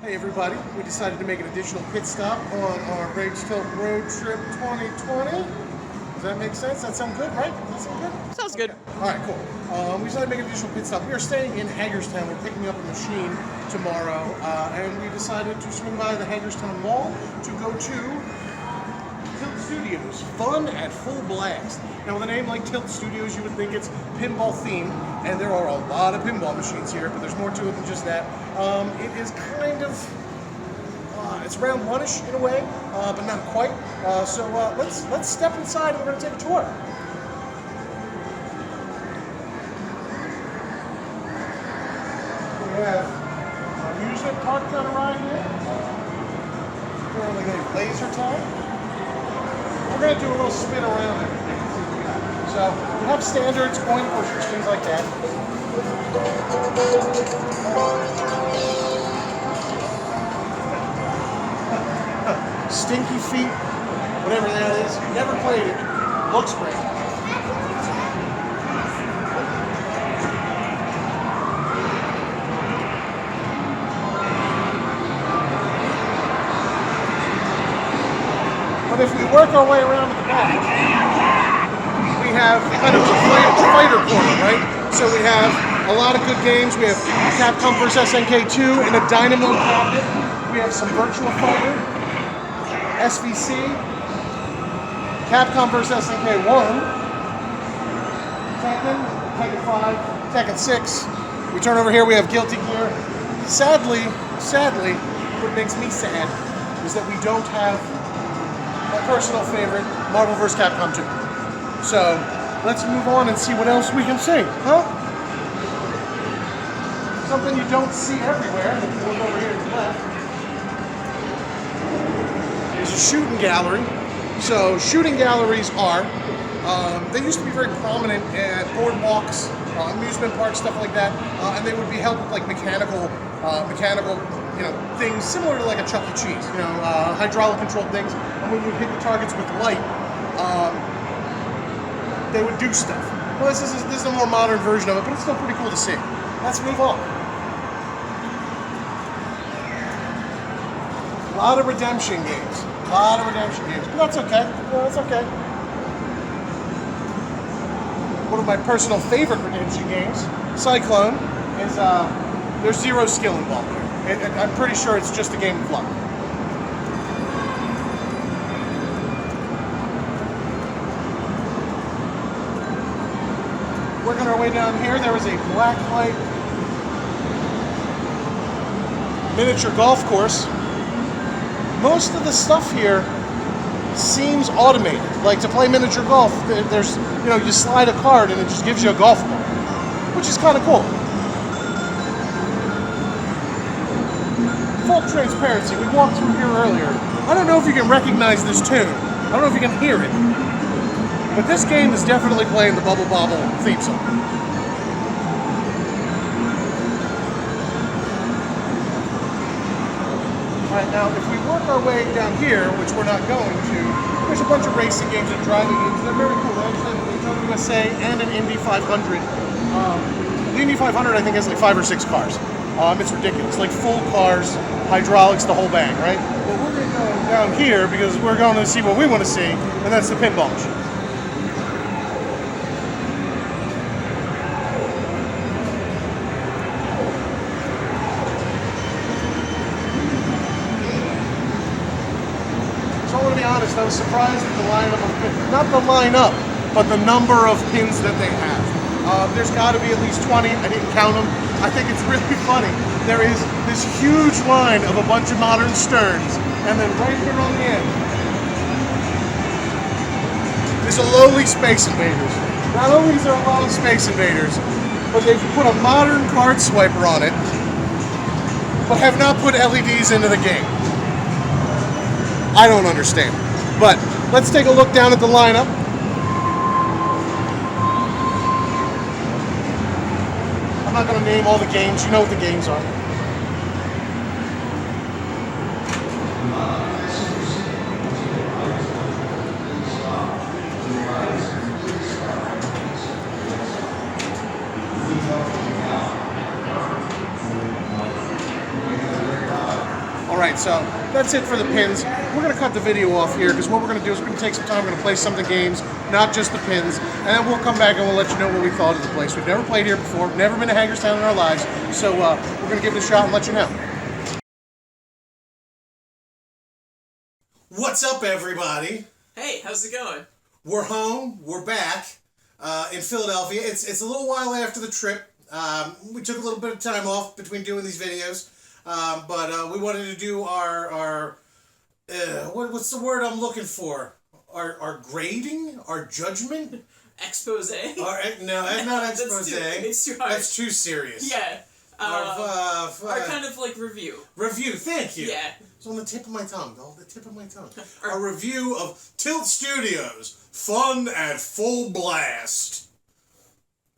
Hey everybody, we decided to make an additional pit stop on our Rage Tilt Road Trip 2020. Does that make sense? That sound good, right? Does that sound good? Sounds good. All right, cool. We decided to make an additional pit stop. We are staying in Hagerstown. We're picking up a machine tomorrow, and we decided to swing by the Hagerstown Mall to go to Tilt Studios. Fun at full blast. Now, with a name like Tilt Studios, you would think it's pinball themed, and there are a lot of pinball machines here, but there's more to it than just that. It is kind of, it's round one-ish in a way, but not quite. So let's step inside and we're going to take a tour. We have amusement park kind of ride here. Currently getting laser tag. We're going to do a little spin around everything. So we have standards, coin pushers, things like that. Stinky feet, whatever that is. Never played it. Looks great. But if we work our way around to the back, we have kind of a fighter corner, right? So we have a lot of good games. We have Capcom vs. SNK2 in a Dynamo cabinet. We have some Virtua Fighter, SVC, Capcom vs. SNK1, Tekken 5, Tekken 6. We turn over here, we have Guilty Gear. Sadly, what makes me sad is that we don't have my personal favorite, Marvel vs. Capcom 2. So, let's move on and see what else we can see, huh? Something you don't see everywhere, if you look over here to the left, is a shooting gallery. So, shooting galleries are, they used to be very prominent at boardwalks, amusement parks, stuff like that, and they would be held with like mechanical, things similar to like a Chuck E. Cheese, hydraulic controlled things. And when you hit the targets with light, they would do stuff. Well, this is a more modern version of it, but it's still pretty cool to see. Let's move on. A lot of redemption games. But that's okay. No, that's okay. One of my personal favorite redemption games, Cyclone, is there's zero skill involved here. I'm pretty sure it's just a game of luck. Working our way down here, there is a blacklight miniature golf course. Most of the stuff here seems automated. Like to play miniature golf, there's, you slide a card and it just gives you a golf ball, which is kind of cool. Full transparency, we walked through here earlier. I don't know if you can recognize this tune. I don't know if you can hear it. But this game is definitely playing the Bubble Bobble theme song. Alright, now if we work our way down here, which we're not going to, there's a bunch of racing games and driving games. They're very cool. They actually have a Daytona USA and an Indy 500. The Indy 500 I think has like 5 or 6 cars. It's ridiculous. Like full cars, hydraulics, the whole bang, right? But we're going to go down here because we're going to see what we want to see, and that's the pinball machine. So I want to be honest, I was surprised at the lineup of pins. Not the lineup, but the number of pins that they have. There's got to be at least 20. I didn't count them. I think it's really funny. There is this huge line of a bunch of modern Sterns, and then right here on the end is a lowly Space Invaders. Not only is there a lot of Space Invaders, but they've put a modern card swiper on it, but have not put LEDs into the game. I don't understand. But let's take a look down at the lineup. I'm not going to name all the games. You know what the games are. right, so that's it for the pins. We're going to cut the video off here because what we're going to do is we're going to take some time, we're going to play some of the games, not just the pins, and then we'll come back and we'll let you know what we thought of the place. We've never played here before, never been to Hagerstown in our lives, so we're going to give it a shot and let you know. What's up, everybody? Hey, how's it going? We're home, we're back in Philadelphia. It's a little while after the trip. We took a little bit of time off between doing these videos, but we wanted to do our what's the word I'm looking for? Our grading, our judgment, expose. No, not expose. It's too hard. That's too serious. Yeah. Our kind of like review. Review. Thank you. Yeah. It's on the tip of my tongue. The tip of my tongue. A review of Tilt Studios, Fun at Full Blast.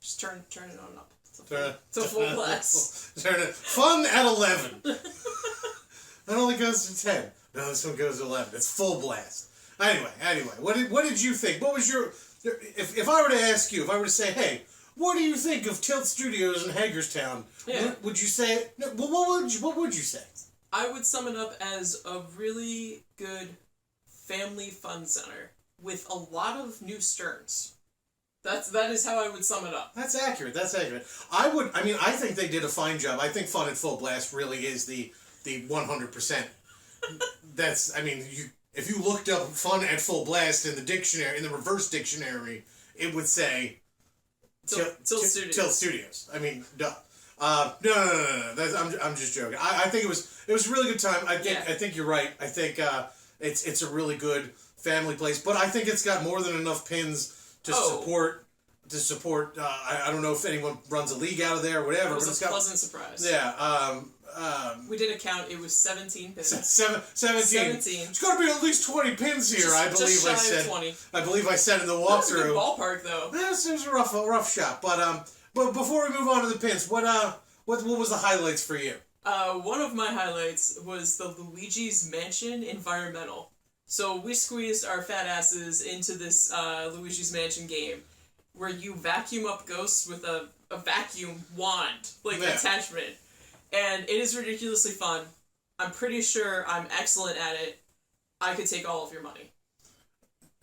Just turn it on up. It's a full blast. Turn it. Fun at 11. That only goes to 10. No, this one goes to 11. It's full blast. Anyway, what did you think? What was your... If I were to ask you, if I were to say, hey, what do you think of Tilt Studios in Hagerstown? Yeah. Would you say... No, what would you say? I would sum it up as a really good family fun center with a lot of new sterns. That is how I would sum it up. That's accurate. I think they did a fine job. I think Fun at Full Blast really is the 100%. If you looked up Fun at Full Blast in the dictionary, in the reverse dictionary, it would say Tilt Studios. Tilt Studios. I mean, duh. No. I'm just joking. I think it was a really good time. I think you're right. I think it's a really good family place, but I think it's got more than enough pins to support. I don't know if anyone runs a league out of there or whatever. It was a pleasant surprise. Yeah. We did a count. It was 17 pins. 17. It's got to be at least 20 pins here. Just shy of 20. I believe I said in the walkthrough. That was a good ballpark, though. It was a rough shot. But before we move on to the pins, what was the highlights for you? One of my highlights was the Luigi's Mansion Environmental. So we squeezed our fat asses into this Luigi's Mansion game, where you vacuum up ghosts with a vacuum wand, attachment. And it is ridiculously fun. I'm pretty sure I'm excellent at it. I could take all of your money.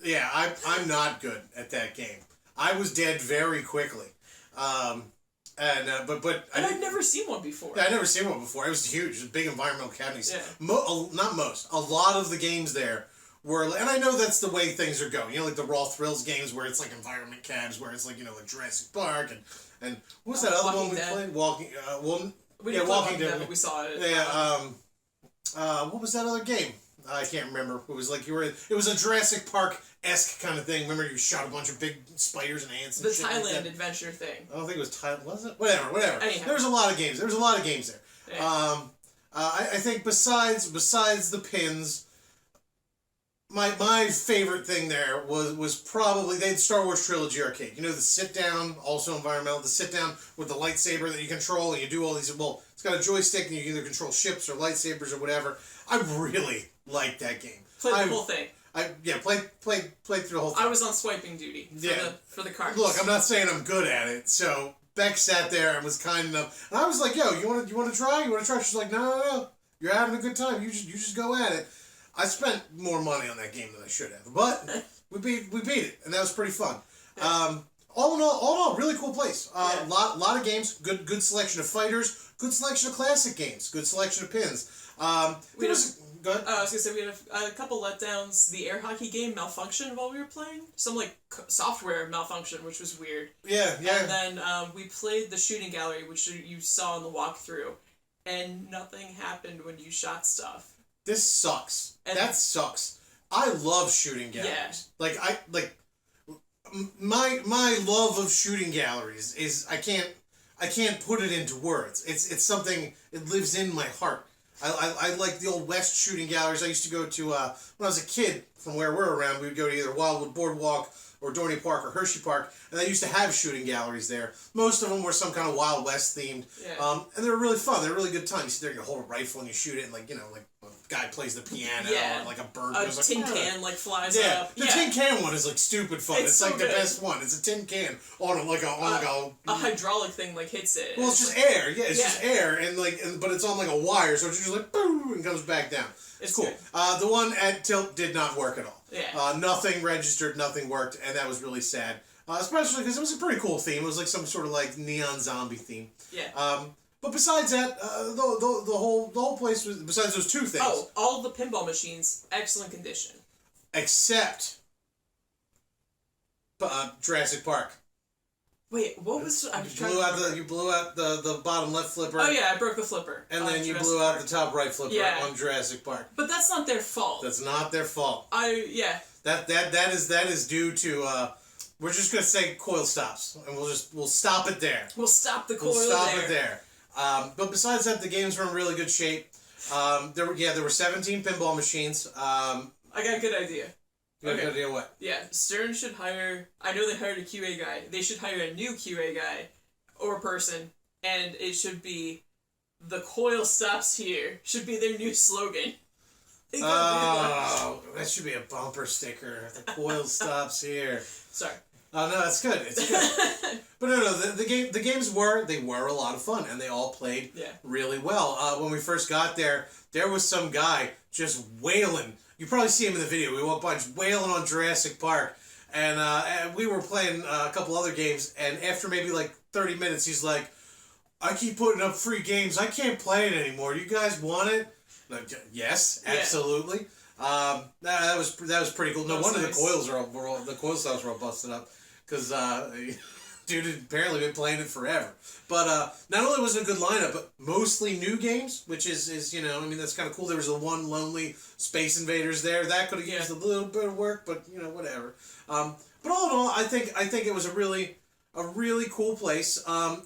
Yeah, I'm not good at that game. I was dead very quickly. But I'd never seen one before. Yeah, I'd never seen one before. It was huge. It was big environmental cabinets. Yeah. Not most. A lot of the games there were, and I know that's the way things are going. You know, like the Raw Thrills games where it's like environment cabs, where it's like, like Jurassic Park and what was that other one we played? Walking Dead. But we saw it. Yeah. What was that other game? I can't remember. It was like it was a Jurassic Park-esque kind of thing. Remember, you shot a bunch of big spiders and ants and the shit Thailand like that. adventure thing. I don't think it was Thailand, was it? Whatever. Anyhow. There was a lot of games. There. Yeah. I think besides the pins, my favorite thing there was probably they had Star Wars Trilogy Arcade. You know, the sit down, also environmental. The sit down with the lightsaber that you control and you do all these. Well, it's got a joystick and you can either control ships or lightsabers or whatever. I really liked that game. Played the whole thing. Played through the whole thing. I was on swiping duty for the cards. Look, I'm not saying I'm good at it, so Beck sat there and was kind enough, and I was like, "Yo, you want to try? You want to try?" She's like, "No, you're having a good time. You just go at it." I spent more money on that game than I should have, but we beat it, and that was pretty fun. All in all, really cool place. Lot of games, good selection of fighters, good selection of classic games, good selection of pins. Go ahead. I was gonna say we had a couple letdowns. The air hockey game malfunctioned while we were playing. Some software malfunction, which was weird. Yeah. And then we played the shooting gallery, which you saw in the walkthrough, and nothing happened when you shot stuff. This sucks. That sucks. I love shooting galleries. Yeah. My love of shooting galleries is I can't put it into words. It's something, it lives in my heart. I like the old West shooting galleries. I used to go to, when I was a kid, from where we're around, we would go to either Wildwood Boardwalk or Dorney Park or Hershey Park, and they used to have shooting galleries there. Most of them were some kind of Wild West themed, and they were really fun. They were really good time. You sit there and you hold a rifle and you shoot it, and guy plays the piano, Yeah. or like a bird A goes tin like, can like flies yeah, up. the tin can one is like stupid fun. It's so like the good. best one. It's a tin can on a hydraulic thing like hits it. well, it's just air. Yeah, it's Yeah. just air, but it's on like a wire, so it's just like boom and comes back down. It's cool. Good. The one at Tilt did not work at all. Yeah. Nothing registered, nothing worked, and that was really sad. Especially because it was a pretty cool theme. It was like some sort of like neon zombie theme. Yeah. But besides that, the whole place was, besides those two things. Oh, all the pinball machines, excellent condition. Except Jurassic Park. Wait, what was... You blew out the bottom left flipper. Oh yeah, I broke the flipper. And then you blew out the top right flipper on Jurassic Park. But that's not their fault. That's not their fault. Yeah. That is due to we're just gonna say coil stops, and we'll stop it there. We'll stop the coil We'll stop it there. But besides that, the games were in really good shape. There were 17 pinball machines. I got a good idea. You got a good idea what? Yeah, Stern should hire... I know they hired a QA guy. They should hire a new QA guy or person, and it should be "The coil stops here" should be their new slogan. Oh, that should be a bumper sticker. The coil stops here. Sorry. Oh no, that's good. It's good. But no, the games were a lot of fun, and they all played really well. When we first got there was some guy just wailing. You probably see him in the video. We went a bunch wailing on Jurassic Park, and we were playing a couple other games. And after maybe like 30 minutes, he's like, "I keep putting up free games. I can't play it anymore. You guys want it?" Like, yes, absolutely. That was pretty cool. No wonder nice. The coil stops were all busted up because dude had apparently been playing it forever. But not only was it a good lineup, but mostly new games, which is that's kind of cool. There was the one lonely Space Invaders there that could have used a little bit of work, but whatever. But all in all, I think it was a really cool place.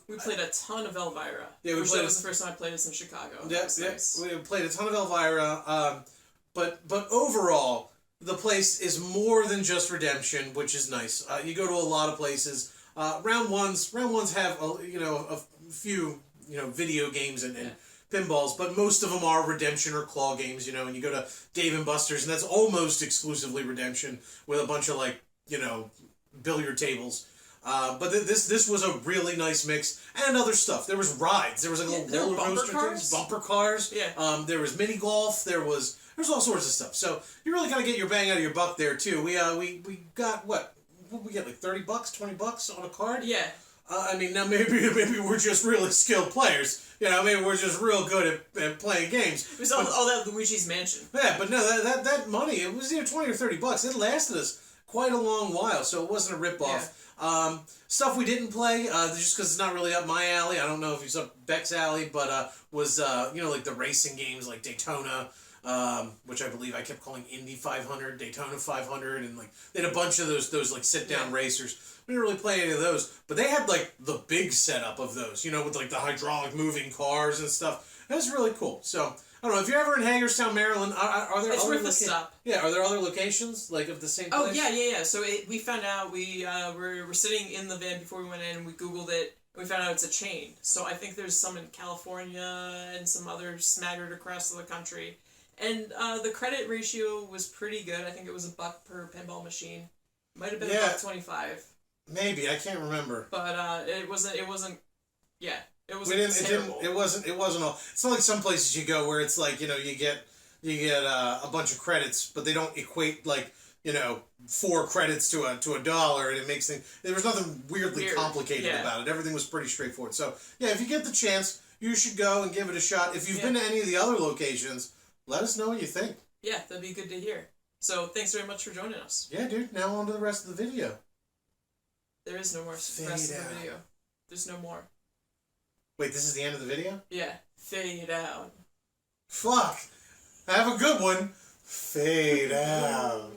We played a ton of Elvira. Yeah, that was the first time I played this in Chicago. Yeah, nice. We played a ton of Elvira. But overall, the place is more than just redemption, which is nice. You go to a lot of places. Round ones have a few video games and pinballs, but most of them are redemption or claw games. And you go to Dave & Buster's, and that's almost exclusively redemption with a bunch of billiard tables. But this was a really nice mix, and other stuff. There was rides. There was little roller coaster things, bumper cars. Yeah. There was mini golf. There's all sorts of stuff. So you really gotta get your bang out of your buck there too. We got what we get, like $30, $20 on a card. Yeah. Now maybe we're just really skilled players. Maybe we're just real good at playing games. It was all that Luigi's Mansion. Yeah, but no, that money, it was either $20 or $30. It lasted us quite a long while, so it wasn't a ripoff. Yeah. Stuff we didn't play, just because it's not really up my alley. I don't know if it's up Beck's alley, but was like the racing games like Daytona, which I believe I kept calling Indy 500, Daytona 500, and they had a bunch of those sit down racers. We didn't really play any of those, but they had the big setup of those, with the hydraulic moving cars and stuff. That was really cool. So I don't know if you're ever in Hagerstown, Maryland. Are there? It's worth a stop. Yeah, are there other locations of the same place? Oh yeah. So we found out we were sitting in the van before we went in, and we Googled it. And we found out it's a chain. So I think there's some in California and some others smattered across the country. And the credit ratio was pretty good. I think it was $1 per pinball machine. Might have been $1.25. Maybe I can't remember. But it wasn't. Yeah. It wasn't. It wasn't all. It's not like some places you go where it's you get a bunch of credits, but they don't equate 4 credits to a dollar, and it makes things. There was nothing weirdly complicated about it. Everything was pretty straightforward. So yeah, if you get the chance, you should go and give it a shot. If you've been to any of the other locations, let us know what you think. Yeah, that'd be good to hear. So thanks very much for joining us. Yeah, dude. Now on to the rest of the video. There is no more rest of the video. There's no more. Wait, this is the end of the video? Yeah. Fade out. Fuck. Have a good one. Fade out.